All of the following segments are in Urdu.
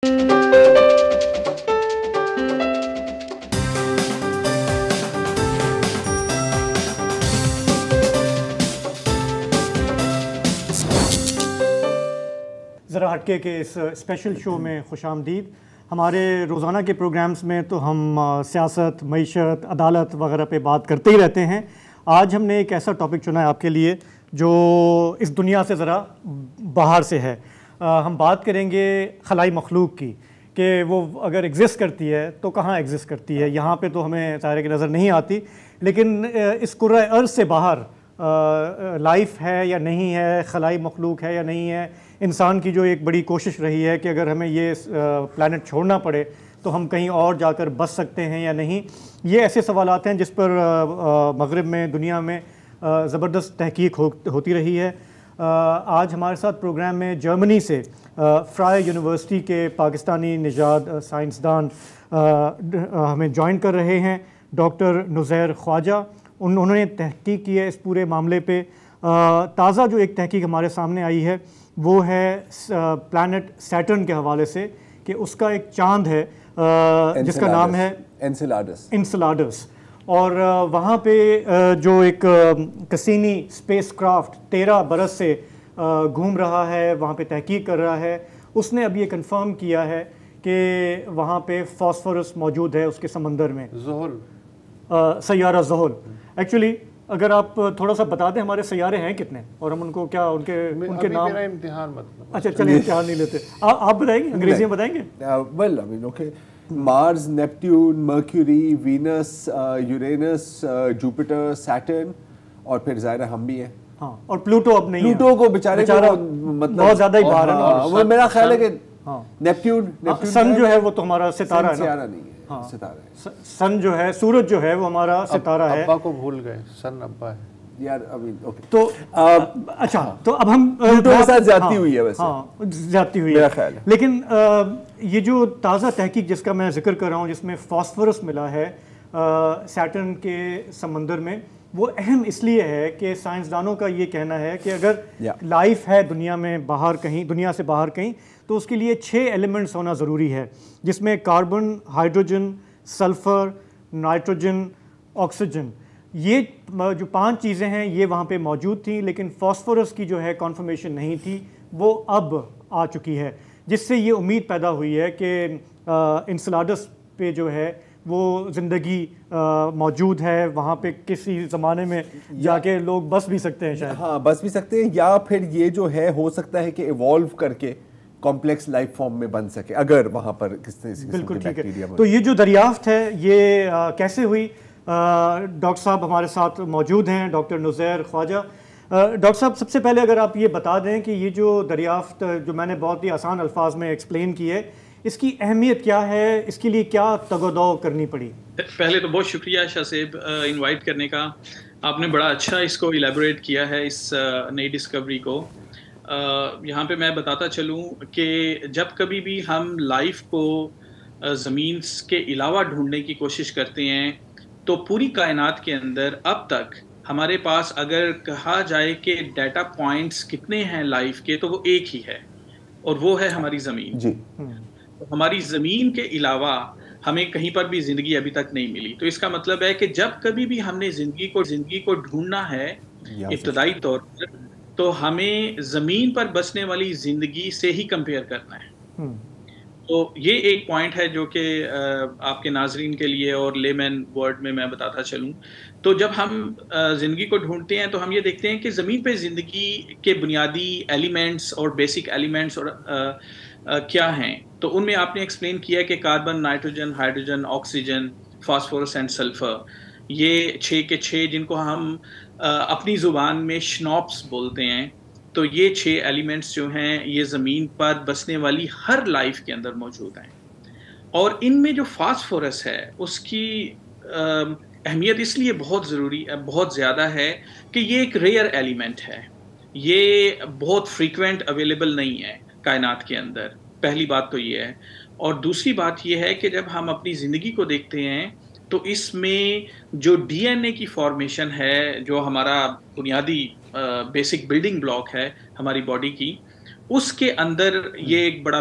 ذرا ہٹکے کے اس اسپیشل شو میں خوش آمدید. ہمارے روزانہ کے پروگرامز میں تو ہم سیاست، معیشت، عدالت وغیرہ پہ بات کرتے ہی رہتے ہیں. آج ہم نے ایک ایسا ٹاپک چنا ہے آپ کے لیے جو اس دنیا سے ذرا باہر سے ہے. ہم بات کریں گے خلائی مخلوق کی کہ وہ اگر ایگزسٹ کرتی ہے تو کہاں ایگزسٹ کرتی ہے. یہاں پہ تو ہمیں ظاہر کی نظر نہیں آتی، لیکن اس کرۂ ارض سے باہر لائف ہے یا نہیں ہے، خلائی مخلوق ہے یا نہیں ہے. انسان کی جو ایک بڑی کوشش رہی ہے کہ اگر ہمیں یہ پلانٹ چھوڑنا پڑے تو ہم کہیں اور جا کر بس سکتے ہیں یا نہیں. یہ ایسے سوالات ہیں جس پر مغرب میں، دنیا میں زبردست تحقیق ہوتی رہی ہے. آج ہمارے ساتھ پروگرام میں جرمنی سے فرائے یونیورسٹی کے پاکستانی نژاد سائنسدان ہمیں جوائن کر رہے ہیں، ڈاکٹر نزیر خواجہ. انہوں نے تحقیق کی ہے اس پورے معاملے پہ. تازہ جو ایک تحقیق ہمارے سامنے آئی ہے وہ ہے پلانٹ سیٹرن کے حوالے سے کہ اس کا ایک چاند ہے جس کا نام ہے انسیلاڈس. اور وہاں پہ جو ایک کسینی اسپیس کرافٹ 13 برس سے گھوم رہا ہے، وہاں پہ تحقیق کر رہا ہے، اس نے اب یہ کنفرم کیا ہے کہ وہاں پہ فاسفورس موجود ہے اس کے سمندر میں. سیارہ زحل. ایکچولی اگر آپ تھوڑا سا بتا دیں ہمارے سیارے ہیں کتنے اور ہم ان کو کیا ان کے نام. امتحان مطلب اچھا چلیے امتحان نہیں لیتے، آپ بتائیں گے، انگریزی میں بتائیں گے. Mars, Neptune, Mercury, Venus, Uranus, Jupiter, Saturn اور پھر ظاہر ہم بھی ہیں. ہاں، اور پلوٹو اب نہیں ہے. پلوٹو کو بیچارے مطلب بہت زیادہ ہی باہر ہے. وہ میرا خیال ہے کہ نیپٹیون سن جو ہے وہ تو ہمارا ستارہ ہے. سیارہ نہیں ہے، ستارہ ہے. سن جو ہے، سورج جو ہے وہ ہمارا ستارہ ہے. ابا کو بھول گئے، سن ابا ہے یار. ابھی تو اچھا، تو اب ہم پلوٹو کے ساتھ زیادتی ہوئی ہے ویسے. ہاں زیادتی ہوئی میرا خیال ہے. لیکن یہ جو تازہ تحقیق جس کا میں ذکر کر رہا ہوں، جس میں فاسفورس ملا ہے سیٹرن کے سمندر میں، وہ اہم اس لیے ہے کہ سائنسدانوں کا یہ کہنا ہے کہ اگر لائف ہے دنیا میں باہر کہیں، دنیا سے باہر کہیں، تو اس کے لیے 6 ایلیمنٹس ہونا ضروری ہے، جس میں carbon, hydrogen, sulphur, nitrogen, oxygen. یہ جو 5 چیزیں ہیں یہ وہاں پہ موجود تھیں، لیکن فاسفورس کی جو ہے کنفرمیشن نہیں تھی. وہ اب آ چکی ہے، جس سے یہ امید پیدا ہوئی ہے کہ انسیلاڈس پہ جو ہے وہ زندگی موجود ہے. وہاں پہ کسی زمانے میں جا کے لوگ بس بھی سکتے ہیں شاید. ہاں بس بھی سکتے ہیں، یا پھر یہ جو ہے ہو سکتا ہے کہ ایوالو کر کے کمپلیکس لائف فارم میں بن سکے اگر وہاں پر کس طرح. بالکل ٹھیک ہے. تو یہ جو دریافت ہے یہ کیسے ہوئی؟ ڈاکٹر صاحب ہمارے ساتھ موجود ہیں، ڈاکٹر نزیر خواجہ. ڈاکٹر صاحب سب سے پہلے اگر آپ یہ بتا دیں کہ یہ جو دریافت جو میں نے بہت ہی آسان الفاظ میں ایکسپلین کی ہے، اس کی اہمیت کیا ہے، اس کے لیے کیا تگ و دو کرنی پڑی؟ پہلے تو بہت شکریہ شاہ صاحب انوائٹ کرنے کا. آپ نے بڑا اچھا اس کو ایلیبوریٹ کیا ہے، اس نئی ڈسکوری کو. یہاں پہ میں بتاتا چلوں کہ جب کبھی بھی ہم لائف کو زمین کے علاوہ ڈھونڈنے کی کوشش کرتے ہیں تو پوری کائنات کے اندر اب تک ہمارے پاس اگر کہا جائے کہ ڈیٹا پوائنٹس کتنے ہیں لائف کے، تو وہ ایک ہی ہے، اور وہ ہے ہماری زمین. جی. ہماری زمین کے علاوہ ہمیں کہیں پر بھی زندگی ابھی تک نہیں ملی. تو اس کا مطلب ہے کہ جب کبھی بھی ہم نے زندگی کو ڈھونڈنا ہے ابتدائی طور پر، تو ہمیں زمین پر بسنے والی زندگی سے ہی کمپیئر کرنا ہے. تو یہ ایک پوائنٹ ہے جو کہ آپ کے ناظرین کے لیے اور لے مین ورڈ میں بتاتا چلوں. تو جب ہم زندگی کو ڈھونڈتے ہیں تو ہم یہ دیکھتے ہیں کہ زمین پہ زندگی کے بنیادی ایلیمنٹس اور بیسک ایلیمنٹس اور کیا ہیں. تو ان میں آپ نے ایکسپلین کیا کہ carbon, nitrogen, hydrogen, oxygen, phosphorus and sulphur, یہ 6 کے 6 جن کو ہم اپنی زبان میں شنوپس بولتے ہیں. تو یہ 6 ایلیمنٹس جو ہیں یہ زمین پر بسنے والی ہر لائف کے اندر موجود ہیں. اور ان میں جو فاسفورس ہے اس کی اہمیت اس لیے بہت زیادہ ہے کہ یہ ایک ریئر ایلیمنٹ ہے. یہ بہت فریکوینٹ اویلیبل نہیں ہے کائنات کے اندر. پہلی بات تو یہ ہے. اور دوسری بات یہ ہے کہ جب ہم اپنی زندگی کو دیکھتے ہیں تو اس میں جو ڈی این اے کی فارمیشن ہے، جو ہمارا بنیادی بیسک بلڈنگ بلاک ہے ہماری باڈی کی، اس کے اندر یہ ایک بڑا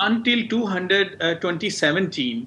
Until 2017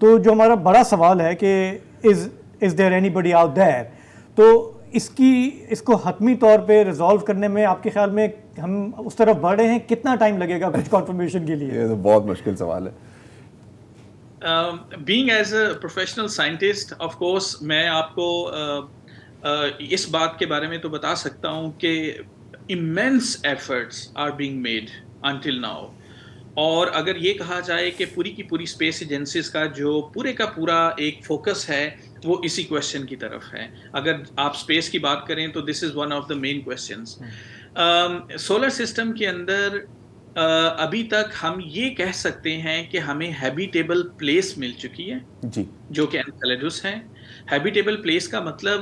تو جو ہمارا بڑا سوال ہے کہ از there any body out there, تو اس کو حتمی طور پہ ریزالو کرنے میں آپ کے خیال میں ہم اس طرف بڑھ رہے ہیں؟ کتنا ٹائم لگے گا کچھ کنفرمیشن کے لیے؟ یہ تو بہت مشکل سوال ہے. being as a professional scientist, of course میں آپ کو اس بات کے بارے میں تو بتا سکتا ہوں کہ immense efforts are being made until now. اور اگر یہ کہا جائے کہ پوری کی پوری اسپیس ایجنسیز کا جو پورے کا پورا ایک فوکس ہے وہ اسی کویشچن کی طرف ہے. اگر آپ اسپیس کی بات کریں تو this is one of the main questions. Solar system کے اندر ابھی تک ہم یہ کہہ سکتے ہیں کہ ہمیں ہیبیٹیبل پلیس مل چکی ہے جی، جو کہ انسیلیڈس ہیں. ہیبیٹیبل پلیس کا مطلب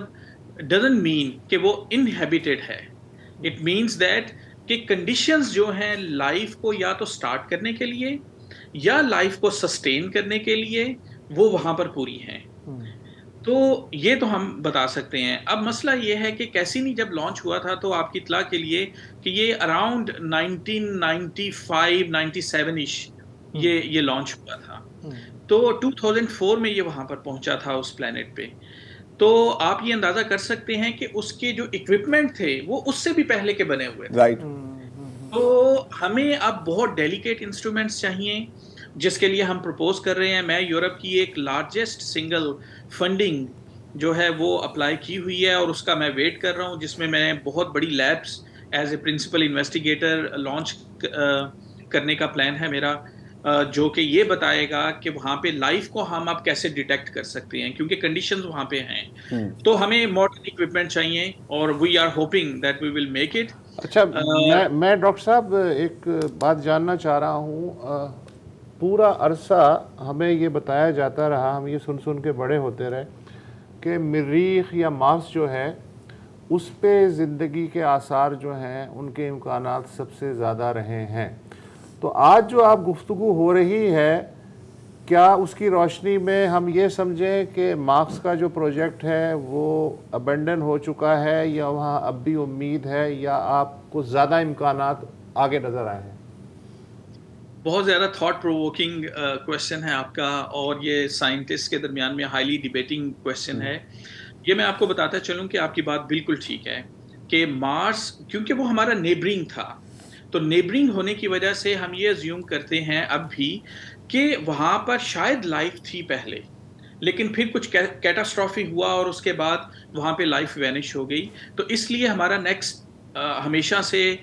ڈزنٹ مین کہ وہ انہیبیٹیڈ ہے. اٹ مینس دیٹ کہ کنڈیشنز جو ہیں لائف کو یا تو سٹارٹ کرنے کے لیے یا لائف کو سسٹین کرنے کے لیے وہ وہاں پر پوری ہیں. تو یہ تو ہم بتا سکتے ہیں. اب مسئلہ یہ ہے کہ کیسینی جب لانچ ہوا تھا تو آپ کی اطلاع کے لیے کہ یہ اراؤنڈ 1995-97 یہ لانچ ہوا تھا. تو 2004 میں یہ وہاں پر پہنچا تھا اس پلانٹ پہ. تو آپ یہ اندازہ کر سکتے ہیں کہ اس کے جو اکوپمنٹ تھے وہ اس سے بھی پہلے کے بنے ہوئے تھے. رائٹ. تو ہمیں اب بہت ڈیلیکیٹ انسٹرومنٹس چاہیے جس کے لیے ہم پروپوز کر رہے ہیں. میں یورپ کی ایک لارجسٹ سنگل فنڈنگ جو ہے وہ اپلائی کی ہوئی ہے اور اس کا میں ویٹ کر رہا ہوں، جس میں میں بہت بڑی labs as a principle investigator launch کرنے کا پلان ہے میرا، جو کہ یہ بتائے گا کہ وہاں پہ لائف کو ہم اب کیسے ڈیٹیکٹ کر سکتے ہیں، کیونکہ کنڈیشنز وہاں پہ ہیں. تو ہمیں ماڈرن اکوپمنٹ چاہیے اور we are hoping that we will make it. اچھا، میں ڈاکٹر صاحب ایک بات جاننا چاہ رہا ہوں. پورا عرصہ ہمیں یہ بتایا جاتا رہا، ہم یہ سن کے بڑے ہوتے رہے کہ مریخ یا مارس جو ہے اس پہ زندگی کے آثار جو ہیں ان کے امکانات سب سے زیادہ رہے ہیں. تو آج جو آپ گفتگو ہو رہی ہے، کیا اس کی روشنی میں ہم یہ سمجھیں کہ مارس کا جو پروجیکٹ ہے وہ ابینڈن ہو چکا ہے، یا وہاں اب بھی امید ہے، یا آپ کو زیادہ امکانات آگے نظر آئے ہیں؟ بہت زیادہ تھاٹ پرووکنگ کویشچن ہے آپ کا، اور یہ سائنٹسٹ کے درمیان میں ہائیلی ڈیبیٹنگ کویشچن ہے. یہ میں آپ کو بتاتا چلوں کہ آپ کی بات بالکل ٹھیک ہے کہ مارس کیونکہ وہ ہمارا نیبرنگ تھا، تو نیبرنگ ہونے کی وجہ سے ہم یہ ازیوم کرتے ہیں اب بھی کہ وہاں پر شاید لائف تھی پہلے، لیکن پھر کچھ کیٹاسٹرافی ہوا اور اس کے بعد وہاں پہ لائف وینش ہو گئی. تو اس لیے ہمارا نیکسٹ ہمیشہ سے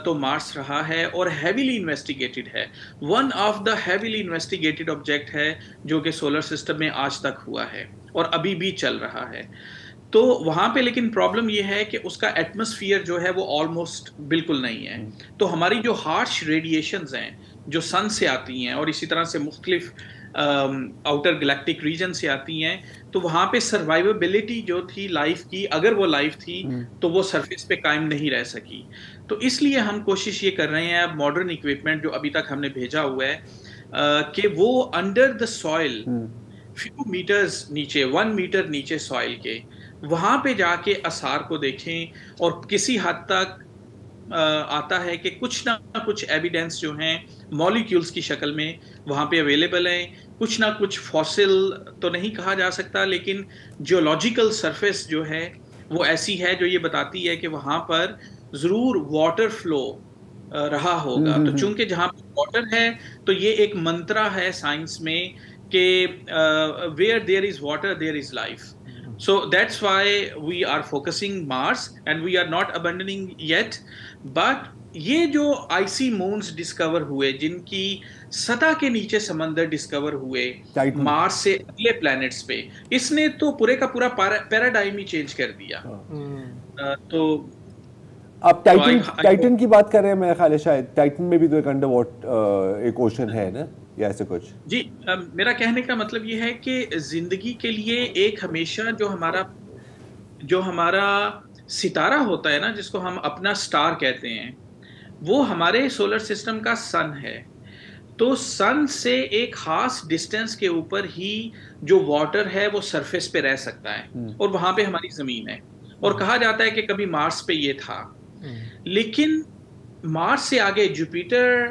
تو مارس رہا ہے اور ہیویلی انویسٹیگیٹڈ ہے. One of the heavily investigated object ہے جو کہ سولر سسٹم میں آج تک ہوا ہے اور ابھی بھی چل رہا ہے. تو وہاں پہ لیکن پرابلم یہ ہے کہ اس کا ایٹماسفیئر جو ہے وہ آلموسٹ بالکل نہیں ہے. تو ہماری جو ہارش ریڈیشنز ہیں جو سن سے آتی ہیں اور اسی طرح سے مختلف آؤٹر گلیکٹک ریجن سے آتی ہیں، تو وہاں پہ سروائیویبلٹی جو تھی لائف کی، اگر وہ لائف تھی تو وہ سرفیس پہ قائم نہیں رہ سکی. تو اس لیے ہم کوشش یہ کر رہے ہیں اب ماڈرن اکوپمنٹ جو ابھی تک ہم نے بھیجا ہوا ہے کہ وہ under the soil few metres نیچے، 1 میٹر نیچے سوائل کے، وہاں پہ جا کے آثار کو دیکھیں. اور کسی حد تک آتا ہے کہ کچھ نہ کچھ ایویڈنس جو ہیں مالیکیولز کی شکل میں وہاں پہ اویلیبل ہیں. کچھ نہ کچھ فاسل تو نہیں کہا جا سکتا، لیکن جیولوجیکل سرفیس جو ہے وہ ایسی ہے جو یہ بتاتی ہے کہ وہاں پر ضرور واٹر فلو رہا ہوگا. تو چونکہ جہاں پر واٹر ہے تو یہ ایک منترا ہے سائنس میں کہ where there is water there is life. So that's why we are focusing Mars and we are not abandoning yet. But یہ جو آئسی مونز ڈسکور ہوئے، جن کی سطح کے نیچے سمندر ڈسکور ہوئے مارس سے اگلے پلانٹس پہ، اس نے تو پورے کا پورا پیراڈائم ہی چینج کر دیا. تو آپ ٹائٹن کی بات کر رہے ہیں، میرا خیال ہے شاید ٹائٹن میں بھی تو ایک انڈر واٹر ایک اوشن ہے نا، یا ایسے کچھ؟ جی، میرا کہنے کا مطلب یہ ہے کہ زندگی کے لیے ایک ہمیشہ جو ہمارا ستارہ ہوتا ہے نا، جس کو ہم اپنا سٹار کہتے ہیں، وہ ہمارے سولر سسٹم کا سن ہے. تو سن سے ایک خاص ڈسٹینس کے اوپر ہی جو واٹر ہے وہ سرفیس پہ رہ سکتا ہے، اور وہاں پہ ہماری زمین ہے. اور کہا جاتا ہے کہ کبھی مارس پہ یہ تھا، لیکن مارس سے آگے جوپیٹر،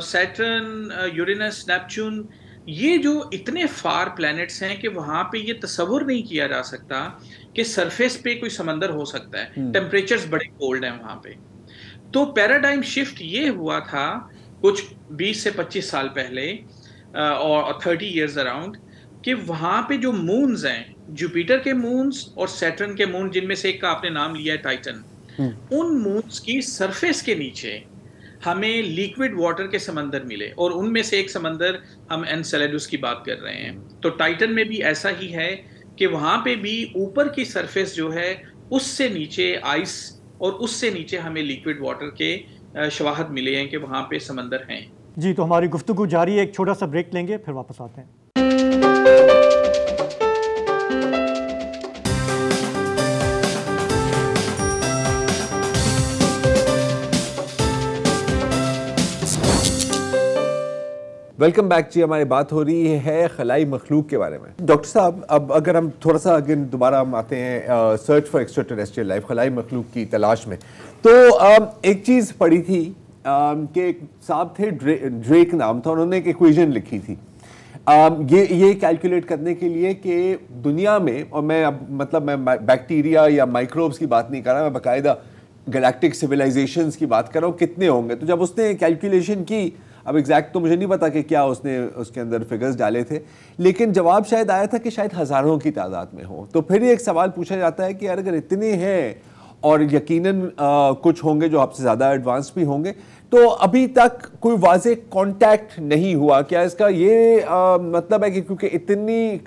سیٹرن، یورینس، نیپچون، یہ جو اتنے فار پلانٹس ہیں کہ وہاں پہ یہ تصور نہیں کیا جا سکتا کہ سرفیس پہ کوئی سمندر ہو سکتا ہے. ٹیمپریچرز بڑے کولڈ ہیں وہاں پہ. تو پیراڈائم شفٹ یہ ہوا تھا کچھ 20 سے 25 سال پہلے اور 30 ایئرز اراؤنڈ کہ وہاں پہ جو مونز ہیں, جوپیٹر کے مونز اور سیٹرن کے مون, جن میں سے ایک کا آپ نے نام لیا ہے ٹائٹن, ان مونز کی سرفیس کے نیچے ہمیں لیکوڈ واٹر کے سمندر ملے, اور ان میں سے ایک سمندر ہم انسیلیڈس کی بات کر رہے ہیں. تو ٹائٹن میں بھی ایسا ہی ہے کہ وہاں پہ بھی اوپر کی سرفیس جو ہے اس سے نیچے آئس اور اس سے نیچے ہمیں لیکوڈ واٹر کے شواہد ملے ہیں کہ وہاں پہ سمندر ہیں. جی, تو ہماری گفتگو جاری ہے, ایک چھوٹا سا بریک لیں گے پھر واپس آتے ہیں. ویلکم بیک جی. ہماری بات ہو رہی ہے خلائی مخلوق کے بارے میں. ڈاکٹر صاحب, اب اگر ہم تھوڑا سا دوبارہ ہم آتے ہیں search for extra terrestrial life, خلائی مخلوق کی تلاش میں, تو ایک چیز پڑھی تھی کہ ایک صاحب تھے, ڈریک نام تھا, انہوں نے ایک ایکویژن لکھی تھی یہ کیلکولیٹ کرنے کے لیے کہ دنیا میں, اور میں اب مطلب میں بیکٹیریا یا مائکروبس کی بات نہیں کر رہا, میں باقاعدہ گلیکٹک سویلائزیشنز کی بات کر رہا ہوں, کتنے ہوں گے. تو جب اس نے کیلکولیشن کی, اب ایگزیکٹ تو مجھے نہیں پتا کہ کیا اس نے اس کے اندر فگرز ڈالے تھے, لیکن جواب شاید آیا تھا کہ شاید ہزاروں کی تعداد میں ہو. تو پھر ایک سوال پوچھا جاتا ہے کہ یار اگر اتنے ہیں, اور یقیناً کچھ ہوں گے جو آپ سے زیادہ ایڈوانس بھی ہوں گے, تو ابھی تک کوئی واضح کانٹیکٹ نہیں ہوا. کیا اس کا یہ مطلب ہے کہ کیونکہ اتنی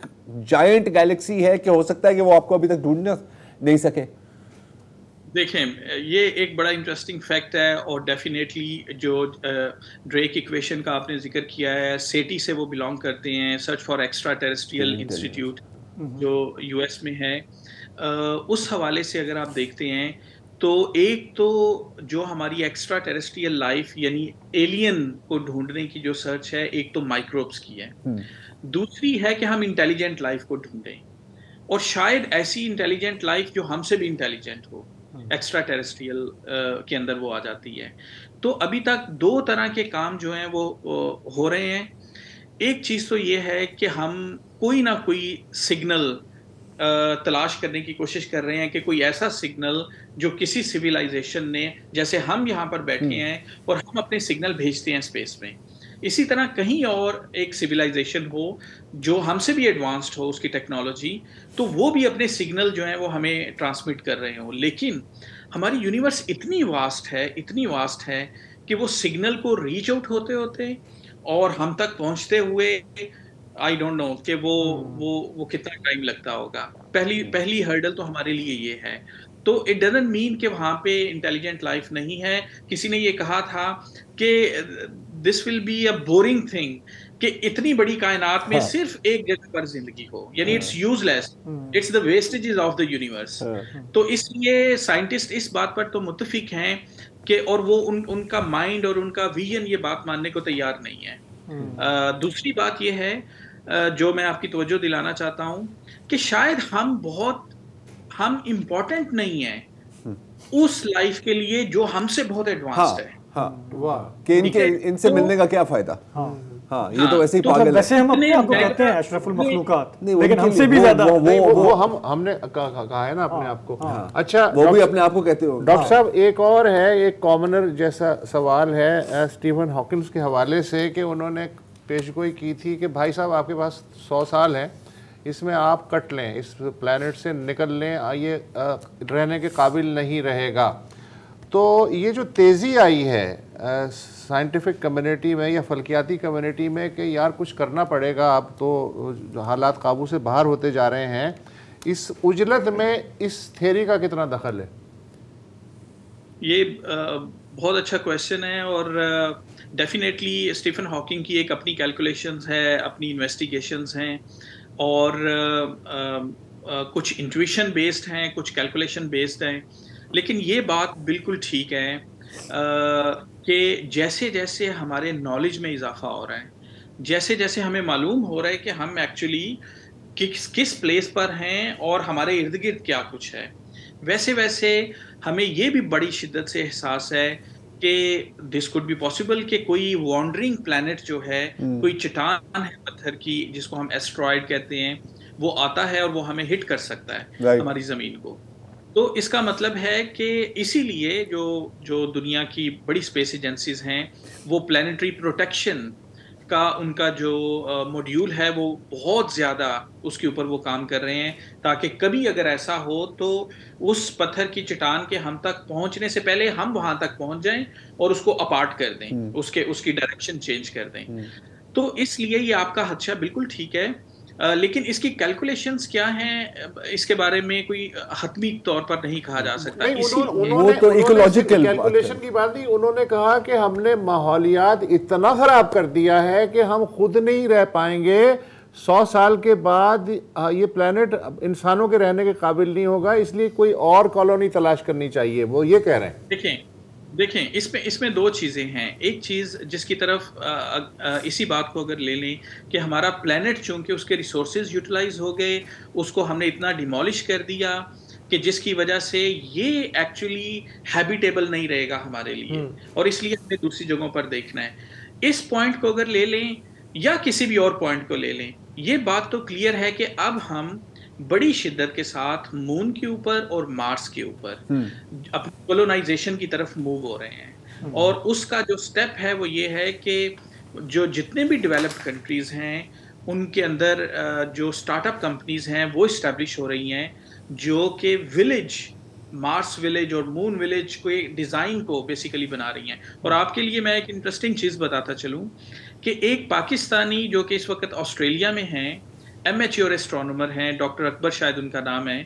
جائنٹ گیلیکسی ہے کہ ہو سکتا ہے کہ وہ آپ کو ابھی تک ڈھونڈ نہیں سکے؟ دیکھیں, یہ ایک بڑا انٹرسٹنگ فیکٹ ہے, اور ڈیفینیٹلی جو ڈریک ایکویشن کا آپ نے ذکر کیا ہے, سیٹی سے وہ بلانگ کرتے ہیں, search for extra terrestrial institute جو یو ایس میں ہے. اس حوالے سے اگر آپ دیکھتے ہیں تو ایک تو جو ہماری ایکسٹرا ٹیریسٹریل لائف یعنی ایلین کو ڈھونڈنے کی جو سرچ ہے, ایک تو مائکروبس کی ہے, دوسری ہے کہ ہم انٹیلیجنٹ لائف کو ڈھونڈیں, اور شاید ایسی انٹیلیجنٹ لائف جو ہم سے بھی انٹیلیجنٹ ہو, ایکسٹرا ٹیریسٹریل کے اندر وہ آ جاتی ہے. تو ابھی تک دو طرح کے کام جو ہیں وہ ہو رہے ہیں. ایک چیز تو یہ ہے کہ ہم کوئی نہ کوئی سگنل تلاش کرنے کی کوشش کر رہے ہیں کہ کوئی ایسا سگنل جو کسی سویلائزیشن نے, جیسے ہم یہاں پر بیٹھے ہیں اور ہم اپنے سگنل بھیجتے ہیں اسپیس میں, اسی طرح کہیں اور ایک سویلائزیشن ہو جو ہم سے بھی ایڈوانسڈ ہو اس کی ٹیکنالوجی, تو وہ بھی اپنے سگنل جو ہیں وہ ہمیں ٹرانسمٹ کر رہے ہوں. لیکن ہماری یونیورس اتنی واسٹ ہے کہ وہ سگنل کو ریچ آؤٹ ہوتے ہوتے اور ہم تک پہنچتے ہوئے آئی ڈونٹ نو کہ وہ کتنا ٹائم لگتا ہوگا. پہلی ہرڈل تو ہمارے لیے یہ ہے. تو اٹ ڈزنٹ مین کہ وہاں پہ انٹیلیجنٹ لائف نہیں ہے. کسی نے یہ کہا تھا کہ this will be a boring thing کہ اتنی بڑی کائنات میں صرف ایک جگہ پر زندگی ہو, یعنی it's useless, it's the vestiges of the universe. تو اس لیے سائنٹسٹ اس بات پر تو متفق ہیں کہ, اور وہ ان کا مائنڈ اور ان کا ویژن یہ بات ماننے کو تیار نہیں ہے. دوسری بات یہ ہے جو میں آپ کی توجہ دلانا چاہتا ہوں کہ شاید ہم امپورٹنٹ نہیں ہیں اس لائف کے لیے جو ہم سے بہت ایڈوانسڈ ہے. کہ ان سے ملنے کا کیا فائدہ. ہاں یہ تو ویسے ہی پاگل ہے. ویسے ہم اپنے آپ کو کہتے ہیں اشرف المخلوقات, لیکن ہم سے بھی زیادہ وہ ہم نے کہا ہے نا اپنے آپ کو. اچھا, وہ بھی اپنے آپ کو کہتے ہو. ڈاکٹر صاحب ایک اور ہے, ایک کامنر جیسا سوال ہے اسٹیفن ہاکنس کے حوالے سے کہ انہوں نے پیش گوئی کی تھی کہ بھائی صاحب آپ کے پاس 100 سال ہیں, اس میں آپ کٹ لیں, اس پلانٹ سے نکل لیں, یہ رہنے کے قابل نہیں رہے گا. تو یہ جو تیزی آئی ہے سائنٹیفک کمیونٹی میں یا فلکیاتی کمیونٹی میں کہ یار کچھ کرنا پڑے گا, اب تو حالات قابو سے باہر ہوتے جا رہے ہیں, اس اجلت میں اس تھیوری کا کتنا دخل ہے؟ یہ بہت اچھا کویشچن ہے, اور ڈیفینیٹلی اسٹیفن ہاکنگ کی ایک اپنی کیلکولیشنز ہے, اپنی انویسٹیگیشنز ہیں, اور کچھ انٹویشن بیسڈ ہیں, کچھ کیلکولیشن بیسڈ ہیں. لیکن یہ بات بالکل ٹھیک ہے کہ جیسے جیسے ہمارے نالج میں اضافہ ہو رہا ہے, جیسے جیسے ہمیں معلوم ہو رہا ہے کہ ہم ایکچولی کس پلیس پر ہیں اور ہمارے ارد گرد کیا کچھ ہے, ویسے ویسے ہمیں یہ بھی بڑی شدت سے احساس ہے کہ دس کوڈ بی پاسبل کہ کوئی وانڈرنگ پلانٹ جو ہے، کوئی چٹان ہے پتھر کی جس کو ہم ایسٹرائڈ کہتے ہیں، وہ آتا ہے اور وہ ہمیں ہٹ کر سکتا ہے ہماری زمین کو. تو اس کا مطلب ہے کہ اسی لیے جو دنیا کی بڑی اسپیس ایجنسیز ہیں وہ پلانیٹری پروٹیکشن کا ان کا جو موڈیول ہے وہ بہت زیادہ اس کے اوپر وہ کام کر رہے ہیں، تاکہ کبھی اگر ایسا ہو تو اس پتھر کی چٹان کے ہم تک پہنچنے سے پہلے ہم وہاں تک پہنچ جائیں اور اس کو اپارٹ کر دیں، اس کی ڈائریکشن چینج کر دیں. تو اس لیے یہ آپ کا خدشہ بالکل ٹھیک ہے، لیکن اس کی کیلکولیشنز کیا ہیں اس کے بارے میں کوئی حتمی طور پر نہیں کہا جا سکتا. وہ تو ایکولوجیکل کیلکولیشن کی بات نہیں، انہوں نے کہا کہ ہم نے ماحولیات اتنا خراب کر دیا ہے کہ ہم خود نہیں رہ پائیں گے، 100 سال کے بعد یہ پلانٹ انسانوں کے رہنے کے قابل نہیں ہوگا، اس لیے کوئی اور کالونی تلاش کرنی چاہیے، وہ یہ کہہ رہے ہیں. دیکھیں اس میں دو چیزیں ہیں. ایک چیز جس کی طرف اسی بات کو اگر لے لیں کہ ہمارا پلانٹ چونکہ اس کے ریسورسز یوٹیلائز ہو گئے، اس کو ہم نے اتنا ڈیمولش کر دیا کہ جس کی وجہ سے یہ ایکچولی ہیبیٹیبل نہیں رہے گا ہمارے لیے، اور اس لیے ہمیں دوسری جگہوں پر دیکھنا ہے. اس پوائنٹ کو اگر لے لیں یا کسی بھی اور پوائنٹ کو لے لیں، یہ بات تو کلیئر ہے کہ اب ہم بڑی شدت کے ساتھ مون کے اوپر اور مارس کے اوپر اپنی کولونائزیشن کی طرف موو ہو رہے ہیں. اور اس کا جو سٹیپ ہے وہ یہ ہے کہ جو جتنے بھی ڈیولپڈ کنٹریز ہیں ان کے اندر جو سٹارٹ اپ کمپنیز ہیں وہ اسٹیبلش ہو رہی ہیں، جو کہ ولیج، مارس ولیج اور مون ولیج کو ڈیزائن کو بیسیکلی بنا رہی ہیں. اور آپ کے لیے میں ایک انٹرسٹنگ چیز بتاتا چلوں کہ ایک پاکستانی جو کہ اس وقت آسٹریلیا میں ہیں، ایمیچیور ایسٹرونومر ہیں، ڈاکٹر اکبر شاید ان کا نام ہے،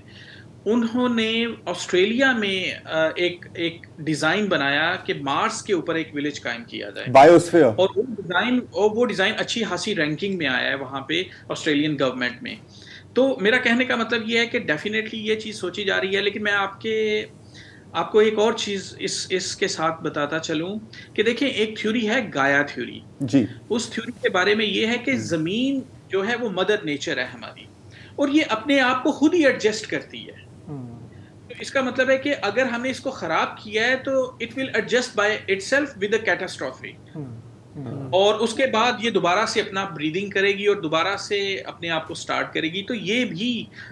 انہوں نے آسٹریلیا میں ایک ڈیزائن بنایا کہ مارس کے اوپر ایک ولیج قائم کیا جائے، بایوسفیئر، اور وہ ڈیزائن اچھی خاصی رینکنگ میں آیا ہے وہاں پہ آسٹریلین گورنمنٹ میں. تو میرا کہنے کا مطلب یہ ہے کہ ڈیفینیٹلی یہ چیز سوچی جا رہی ہے. لیکن میں آپ کو ایک اور چیز اس کے ساتھ بتاتا چلوں کہ دیکھیں ایک تھیوری ہے گایا تھیوری. جی، اس تھیوری کے بارے میں یہ ہے کہ زمین جو ہے وہ مدر نیچر ہے ہماری، اور یہ اپنے آپ کو خود ہی ایڈجسٹ کرتی ہے. تو اس کا مطلب ہے کہ اگر ہم نے اس کو خراب کیا ہے تو it will adjust by it self with a catastrophe, اور اس کے بعد یہ دوبارہ سے اپنا بریدنگ کرے گی اور دوبارہ سے اپنے آپ کو سٹارٹ کرے گی. تو یہ بھی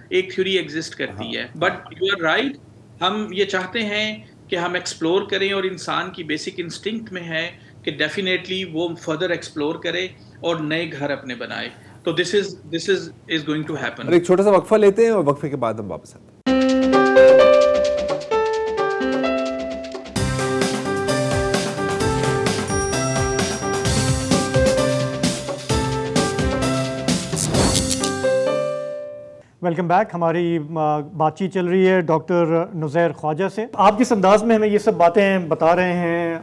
ایک تھیوری ایگزسٹ کرتی ہے. بٹ یو آر رائٹ، ہم یہ چاہتے ہیں کہ ہم ایکسپلور کریں، اور انسان کی بیسک انسٹنکٹ میں ہے کہ ڈیفینیٹلی وہ فردر ایکسپلور کرے اور نئے گھر اپنے بنائے. تو this is going to happen. ایک چھوٹا سا وقفہ لیتے ہیں اور وقفے کے بعد ہم واپس آتے ہیں. Welcome back. ہماری بات چیت چل رہی ہے ڈاکٹر نزیر خواجہ سے. آپ جس انداز میں ہمیں یہ سب باتیں بتا رہے ہیں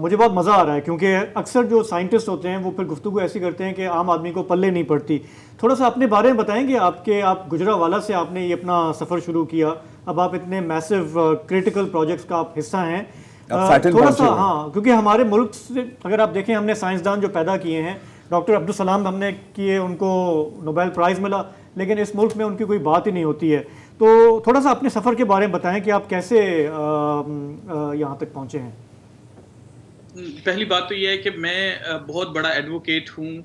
مجھے بہت مزہ آ رہا ہے، کیونکہ اکثر جو سائنٹسٹ ہوتے ہیں وہ پھر گفتگو ایسی کرتے ہیں کہ عام آدمی کو پلے نہیں پڑتی. تھوڑا سا اپنے بارے میں بتائیں گے، آپ گجرانوالہ سے آپ نے یہ اپنا سفر شروع کیا، اب آپ اتنے میسو کریٹیکل پروجیکٹس کا آپ حصہ ہیں. تھوڑا سا ہاں، کیونکہ ہمارے ملک سے اگر آپ دیکھیں ہم نے سائنسدان جو پیدا کیے ہیں، ڈاکٹر عبدالسلام ہم نے کیے، ان کو نوبیل پرائز ملا، لیکن اس ملک میں ان کی کوئی بات ہی نہیں ہوتی ہے. تو تھوڑا سا اپنے سفر کے بارے میں بتائیں کہ آپ کیسے یہاں تک پہنچے ہیں. پہلی بات تو یہ ہے کہ میں بہت بڑا ایڈوکیٹ ہوں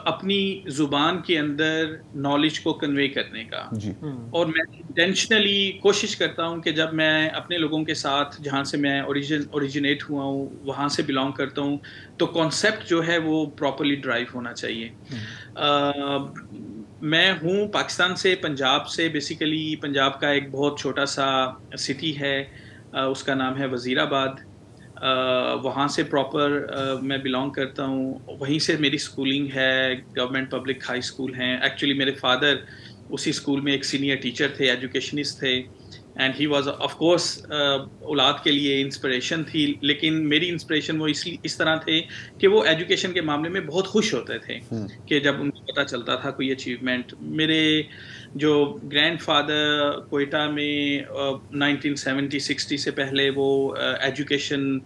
اپنی زبان کے اندر نالج کو کنوے کرنے کا، اور میں انٹینشنلی کوشش کرتا ہوں کہ جب میں اپنے لوگوں کے ساتھ جہاں سے میں اوریجنیٹ ہوا ہوں وہاں سے بلانگ کرتا ہوں تو کانسیپٹ جو ہے وہ پراپرلی ڈرائیو ہونا چاہیے. میں ہوں پاکستان سے، پنجاب سے. بیسیکلی پنجاب کا ایک بہت چھوٹا سا سٹی ہے، اس کا نام ہے وزیر آباد. وہاں سے پراپر میں بلانگ کرتا ہوں. وہیں سے میری سکولنگ ہے، گورنمنٹ پبلک ہائی سکول ہیں. ایکچولی میرے فادر اسی سکول میں ایک سینئر ٹیچر تھے، ایجوکیشنسٹ تھے، and he was of course اولاد کے لیے انسپریشن تھی. لیکن میری انسپریشن وہ اس طرح تھے کہ وہ ایجوکیشن کے معاملے میں بہت خوش ہوتے تھے کہ جب ان کو پتہ چلتا تھا کوئی اچیومنٹ. میرے جو گرینڈ فادر کوئٹہ میں 1960 سے پہلے وہ ایجوکیشن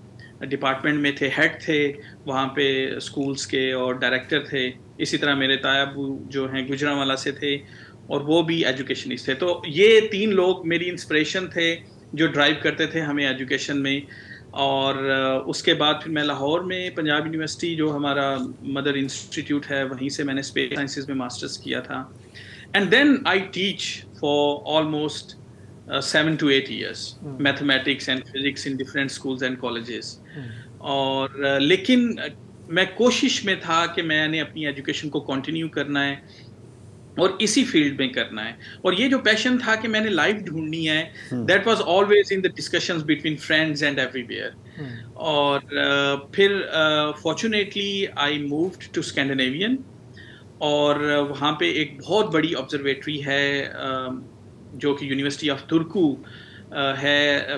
ڈپارٹمنٹ میں تھے، ہیڈ تھے وہاں پہ اسکولس کے اور ڈائریکٹر تھے. اسی طرح میرے تایا ابو جو ہیں گجرانوالہ سے تھے اور وہ بھی ایجوکیشنسٹ تھے. تو یہ 3 لوگ میری انسپریشن تھے جو ڈرائیو کرتے تھے ہمیں ایجوکیشن میں. اور اس کے بعد پھر میں لاہور میں پنجاب یونیورسٹی جو ہمارا مدر انسٹیٹیوٹ ہے وہیں سے میں نے اسپیس سائنسز میں ماسٹرز کیا تھا. And then I teach for almost 7 to 8 years mathematics and physics in different schools and colleges. اور لیکن میں کوشش میں تھا کہ میں نے اپنی ایجوکیشن کو کنٹینیو کرنا ہے اور اسی فیلڈ میں کرنا ہے. اور یہ جو پیشن تھا کہ میں نے لائف ڈھونڈنی ہے, that was always in the discussions between friends and everywhere. اور پھر fortunately I moved to Scandinavian, اور وہاں پہ ایک بہت بڑی آبزرویٹری ہے جو کہ یونیورسٹی آف ترکو ہے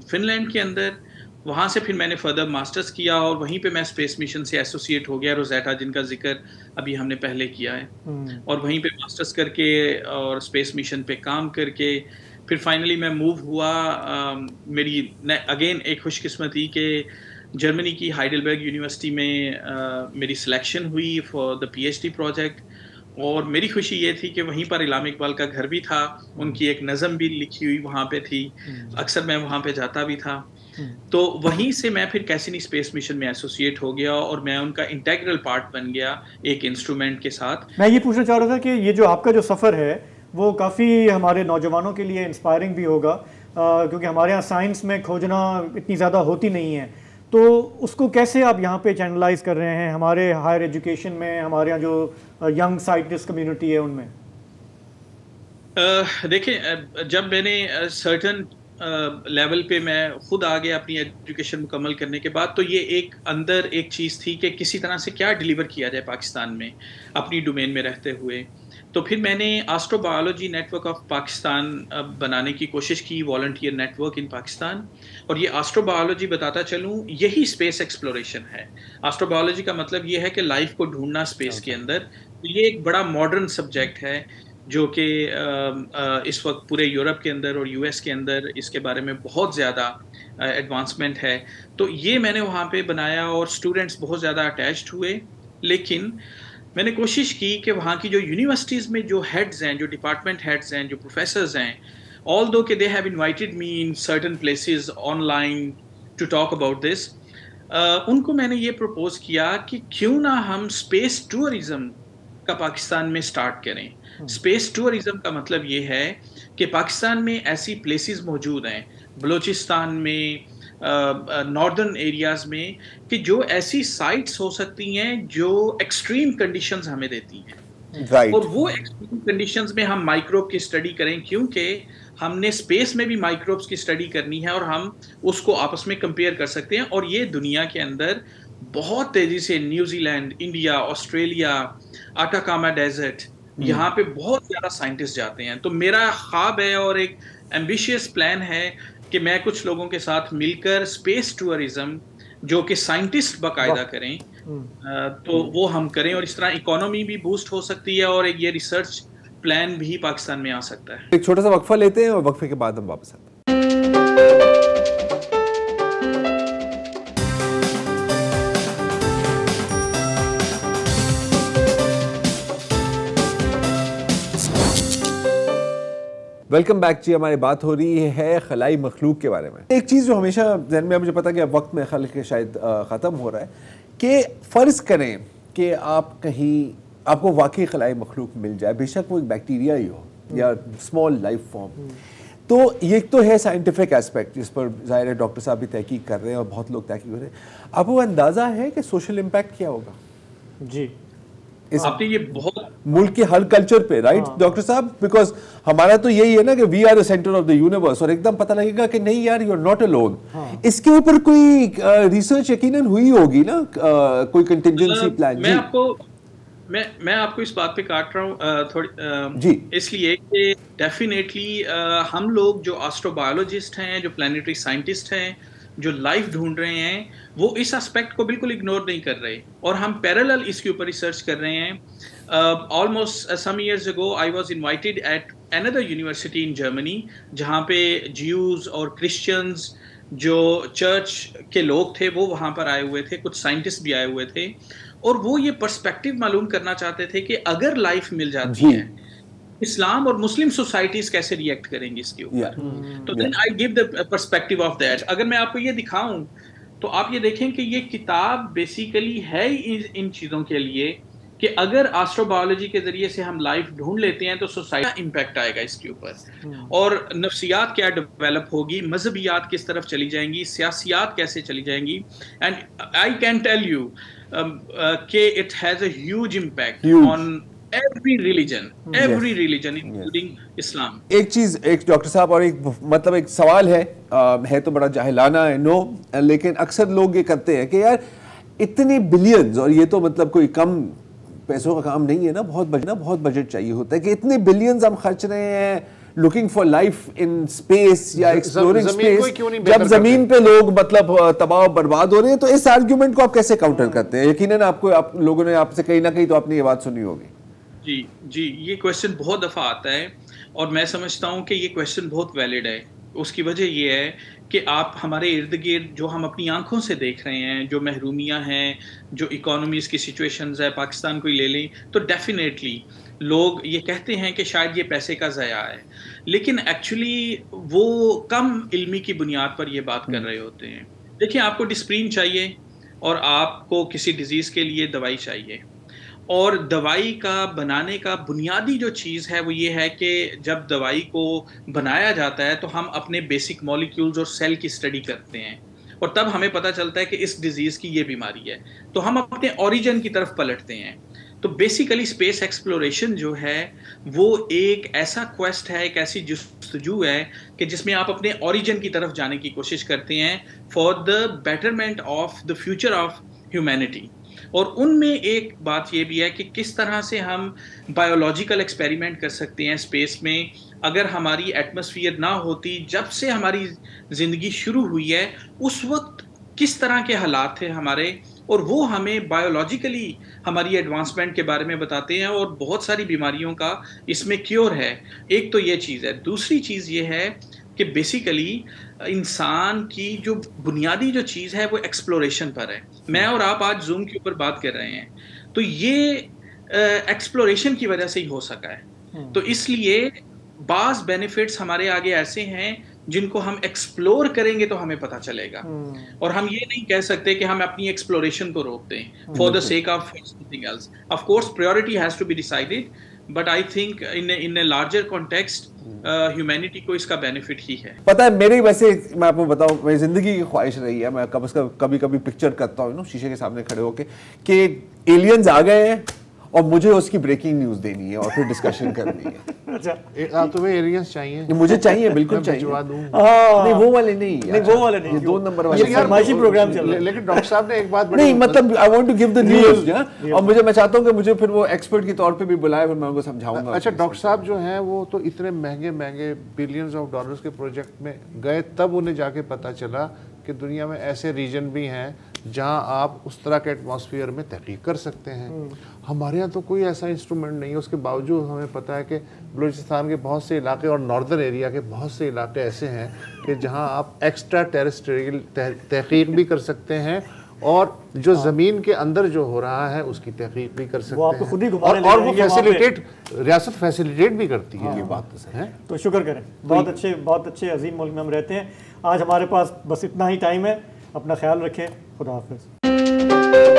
فن لینڈ کے اندر. وہاں سے پھر میں نے فردر ماسٹرز کیا اور وہیں پہ میں اسپیس مشن سے ایسوسیٹ ہو گیا, روزیٹا جن کا ذکر ابھی ہم نے پہلے کیا ہے. اور وہیں پہ ماسٹرز کر کے اور اسپیس مشن پہ کام کر کے پھر فائنلی میں موو ہوا. میری اگین ایک خوش قسمتی کہ جرمنی کی ہائیڈلبرگ یونیورسٹی میں میری سلیکشن ہوئی for the P H D project. اور میری خوشی یہ تھی کہ وہیں پر علامہ اقبال کا گھر بھی تھا, ان کی ایک نظم بھی لکھی ہوئی وہاں پہ تھی, اکثر میں وہاں پہ جاتا بھی تھا. تو وہیں سے میں پھر کیسینی اسپیس مشن میں ایسوسیٹ ہو گیا اور میں ان کا انٹیگرل پارٹ بن گیا ایک انسٹرومنٹ کے ساتھ. میں یہ پوچھنا چاہ رہا تھا کہ یہ جو آپ کا جو سفر ہے وہ کافی ہمارے نوجوانوں کے لیے انسپائرنگ بھی ہوگا, کیونکہ ہمارے یہاں سائنس میں کھوجنا اتنی زیادہ ہوتی نہیں ہے, تو اس کو کیسے آپ یہاں پہ چینلائز کر رہے ہیں ہمارے ہائر ایجوکیشن میں, ہمارے یہاں جو ینگ سائنٹسٹ کمیونٹی ہے ان میں؟ دیکھیں, جب میں نے سرٹن لیول پہ میں خود آ گیا اپنی ایجوکیشن مکمل کرنے کے بعد, تو یہ ایک اندر ایک چیز تھی کہ کسی طرح سے کیا ڈیلیور کیا جائے پاکستان میں اپنی ڈومین میں رہتے ہوئے. تو پھر میں نے astrobiology network of Pakistan بنانے کی کوشش کی, volunteer network in Pakistan. اور یہ آسٹرو بایولوجی بتاتا چلوں یہی اسپیس ایکسپلوریشن ہے. آسٹرو بایولوجی کا مطلب یہ ہے کہ لائف کو ڈھونڈنا اسپیس کے اندر. یہ ایک بڑا ماڈرن سبجیکٹ ہے جو کہ اس وقت پورے یورپ کے اندر اور یو ایس کے اندر اس کے بارے میں بہت زیادہ ایڈوانسمنٹ ہے. تو یہ میں نے وہاں پہ بنایا اور اسٹوڈنٹس بہت زیادہ اٹیچڈ ہوئے. لیکن میں نے کوشش کی کہ وہاں کی جو یونیورسٹیز میں جو ہیڈز ہیں, جو ڈپارٹمنٹ ہیڈز ہیں, جو پروفیسرز ہیں, although کہ they have invited me in certain places online to talk about this, ان کو میں نے یہ پروپوز کیا کہ کیوں نہ ہم اسپیس ٹورزم کا پاکستان میں سٹارٹ کریں. اسپیس ٹورزم کا مطلب یہ ہے کہ پاکستان میں ایسی پلیسز موجود ہیں, بلوچستان میں, ناردرن ایریاز میں, کہ جو ایسی سائٹس ہو سکتی ہیں جو ایکسٹریم کنڈیشنز ہمیں دیتی ہیں. اور وہ ایکسٹریم کنڈیشنز میں ہم مائکروب کی اسٹڈی کریں, کیونکہ ہم نے اسپیس میں بھی مائکروبس کی اسٹڈی کرنی ہے اور ہم اس کو آپس میں کمپیئر کر سکتے ہیں. اور یہ دنیا کے اندر بہت تیزی سے New Zealand, India, Australia, Atacama desert, یہاں پہ بہت زیادہ سائنٹسٹ جاتے ہیں. تو میرا خواب ہے اور ایک ایمبیشیس پلان ہے کہ میں کچھ لوگوں کے ساتھ مل کر اسپیس ٹورزم جو کہ سائنٹسٹ باقاعدہ کریں تو وہ ہم کریں, اور اس طرح اکانومی بھی بوسٹ ہو سکتی ہے اور ایک یہ ریسرچ پلان بھی پاکستان میں آ سکتا ہے. ایک چھوٹا سا وقفہ لیتے ہیں اور وقفے کے بعد ہم واپس آتے ہیں. ویلکم بیک جی. ہماری بات ہو رہی ہے خلائی مخلوق کے بارے میں. ایک چیز جو ہمیشہ ذہن میں, مجھے پتا کہ اب وقت میں خلق شاید ختم ہو رہا ہے, کہ فرض کریں کہ آپ کہیں آپ کو واقعی خلائی مخلوق مل جائے, بے شک وہ ایک بیکٹیریا ہی ہو یا اسمال لائف فارم, تو یہ تو ہے سائنٹیفک ایسپیکٹ جس پر ظاہر ہے ڈاکٹر صاحب بھی تحقیق کر رہے ہیں اور بہت لوگ تحقیق کر رہے ہیں. آپ کو اندازہ ہے کہ سوشل امپیکٹ کیا ہوگا جی آپ نے یہ بہت ملک کے ہر کلچر پہ, رائٹ ڈاکٹر صاحب؟ بیکاز ہمارا تو یہی ہے نا کہ we are the centre of the universe, اور ایک دم پتہ لگے گا کہ نہیں یار یو آر ناٹ الون. اس کے اوپر کوئی ریسرچ یقیناً ہوئی ہوگی نا, کوئی کنٹینجنسی پلان؟ میں آپ کو اس بات پہ کاٹ رہا ہوں تھوڑی جی, اس لیے کہ ڈیفینیٹلی ہم لوگ جو آسٹرو بایولوجسٹ ہیں, جو پلانیٹری سائنٹسٹ ہیں, جو لائف ڈھونڈ رہے ہیں, وہ اس اسپیکٹ کو بالکل اگنور نہیں کر رہے, اور ہم پیرالل اس کے اوپر ریسرچ کر رہے ہیں. Almost some years ago I was invited at another university in Germany, جہاں پہ جیوز اور کرسچنز جو چرچ کے لوگ تھے وہ وہاں پر آئے ہوئے تھے, کچھ سائنٹسٹ بھی آئے ہوئے تھے, اور وہ یہ پرسپیکٹیو معلوم کرنا چاہتے تھے کہ اگر لائف مل جاتی ہے اسلام اور مسلم سوسائٹیز کیسے ریئیکٹ کریں گی اس کے اوپر. تو then I gave the perspective of that. اگر میں آپ کو یہ دکھاؤں تو آپ یہ دیکھیں کہ یہ کتاب بیسیکلی ہے ان چیزوں کے لیے کہ اگر آسٹرو بایولوجی کے ذریعے سے ہم لائف ڈھونڈ لیتے ہیں تو سوسائٹی کا امپیکٹ آئے گا اس کے اوپر, اور نفسیات کیا ڈیولپ ہوگی, مذہبیات کس طرف چلی جائیں گی, سیاسیات کیسے چلی جائیں گی. And I can tell you کہ it has a huge impact on every religion including Islam. ایک چیز, ایک ڈاکٹر صاحب, اور ایک مطلب ایک سوال ہے تو بڑا جاہلانہ ہے, نو, لیکن اکثر لوگ یہ کرتے ہیں کہ یار اتنے بلینز, اور یہ تو مطلب کوئی کم پیسوں کا کام نہیں ہے نا, بہت بجٹ چاہیے ہوتا ہے کہ اتنے بلینز ہم خرچ رہے ہیں looking for life in space یا exploring space, جب زمین پہ لوگ مطلب تباہ و برباد ہو رہے ہیں. تو اس آرگیومنٹ کو آپ کیسے کاؤنٹر کرتے ہیں؟ یقیناً آپ لوگوں نے آپ سے کہیں نہ کہیں تو آپ نے یہ بات سنی ہوگی. جی یہ کویشچن بہت دفعہ آتا ہے اور میں سمجھتا ہوں کہ یہ کویشچن بہت ویلڈ ہے. اس کی وجہ یہ ہے کہ آپ ہمارے ارد گرد جو ہم اپنی آنکھوں سے دیکھ رہے ہیں, جو محرومیاں ہیں, جو اکانومیز کی سچویشنز ہے, پاکستان کو ہی لے لیں تو ڈیفینیٹلی لوگ یہ کہتے ہیں کہ شاید یہ پیسے کا ضیاع ہے, لیکن ایکچولی وہ کم علمی کی بنیاد پر یہ بات کر رہے ہوتے ہیں. دیکھیں, آپ کو ڈسپرین چاہیے اور آپ کو کسی ڈیزیز کے لیے دوائی چاہیے, اور دوائی کا بنانے کا بنیادی جو چیز ہے وہ یہ ہے کہ جب دوائی کو بنایا جاتا ہے تو ہم اپنے بیسک مالیکیولز اور سیل کی اسٹڈی کرتے ہیں, اور تب ہمیں پتہ چلتا ہے کہ اس ڈیزیز کی یہ بیماری ہے, تو ہم اپنے اوریجن کی طرف پلٹتے ہیں. تو بیسیکلی اسپیس ایکسپلوریشن جو ہے وہ ایک ایسا کویسٹ ہے, ایک ایسی جستجو ہے کہ جس میں آپ اپنے اوریجن کی طرف جانے کی کوشش کرتے ہیں for the betterment of the future of humanity. اور ان میں ایک بات یہ بھی ہے کہ کس طرح سے ہم بایولوجیکل ایکسپیریمنٹ کر سکتے ہیں اسپیس میں. اگر ہماری ایٹماسفیئر نہ ہوتی, جب سے ہماری زندگی شروع ہوئی ہے اس وقت کس طرح کے حالات تھے ہمارے, اور وہ ہمیں بایولوجیکلی ہماری ایڈوانسمنٹ کے بارے میں بتاتے ہیں, اور بہت ساری بیماریوں کا اس میں کیور ہے. ایک تو یہ چیز ہے. دوسری چیز یہ ہے کہ بیسیکلی انسان کی جو بنیادی جو چیز ہے وہ ایکسپلوریشن پر ہے. میں اور آپ آج زوم کے اوپر بات کر رہے ہیں تو یہ ایکسپلوریشن کی وجہ سے ہی ہو سکا ہے. تو اس لیے بعض بینیفٹس ہمارے آگے ایسے ہیں جن کو ہم ایکسپلور کریں گے تو ہمیں پتہ چلے گا, اور ہم یہ نہیں کہہ سکتے کہ ہم اپنی ایکسپلوریشن کو روک دیں for the sake of something else. Of course priority has to be decided, but I think in a larger context humanity کو اس کا بینیفٹ ہی ہے. پتہ ہے میری, ویسے میں آپ کو بتاؤں, میری زندگی کی خواہش رہی ہے, میں کبھی پکچر کرتا ہوں شیشے کے سامنے کھڑے ہو کے کہ ایلینز آ گئے ہیں اور مجھے اس کی بریکنگ نیوز دینی ہے اور پھر ڈسکشن کرنی ہے. تمہیں ایلینز چاہیے؟ مجھے چاہیے, بالکل چاہیے. نہیں وہ والے نہیں, وہ والے نہیں, 2 نمبر والے فرمائشی پروگرام چل رہا ہے. لیکن ڈاکٹر صاحب نے ایک بات نہیں, مطلب I want to give the news, اور میں چاہتا ہوں کہ مجھے پھر وہ ایکسپرٹ کے طور پہ بھی بلائے, پھر میں ان کو سمجھاؤں گا. اچھا, ڈاکٹر صاحب جو ہیں وہ تو اتنے مہنگے بلینز آف ڈالرز کے پروجیکٹ میں گئے, تب انہیں جا کے پتہ چلا کہ دنیا میں ایسے ریجن بھی ہیں جہاں آپ اس طرح کے ایٹماسفیئر میں تحقیق کر سکتے ہیں. ہمارے یہاں تو کوئی ایسا انسٹرومنٹ نہیں ہے. اس کے باوجود ہمیں پتہ ہے کہ بلوچستان کے بہت سے علاقے اور ناردرن ایریا کے بہت سے علاقے ایسے ہیں کہ جہاں آپ ایکسٹرا ٹیریسٹریل تحقیق بھی کر سکتے ہیں, اور جو زمین کے اندر جو ہو رہا ہے اس کی تحقیق بھی کر سکتے ہیں, اور وہ ریاست فیسیلیٹیٹ بھی کرتی ہے. یہ بات تو صحیح ہے. تو شکر کریں, بہت اچھے عظیم ملک میں ہم رہتے ہیں. آج ہمارے پاس بس اتنا ہی ٹائم ہے. اپنا خیال رکھیں. خدا حافظ.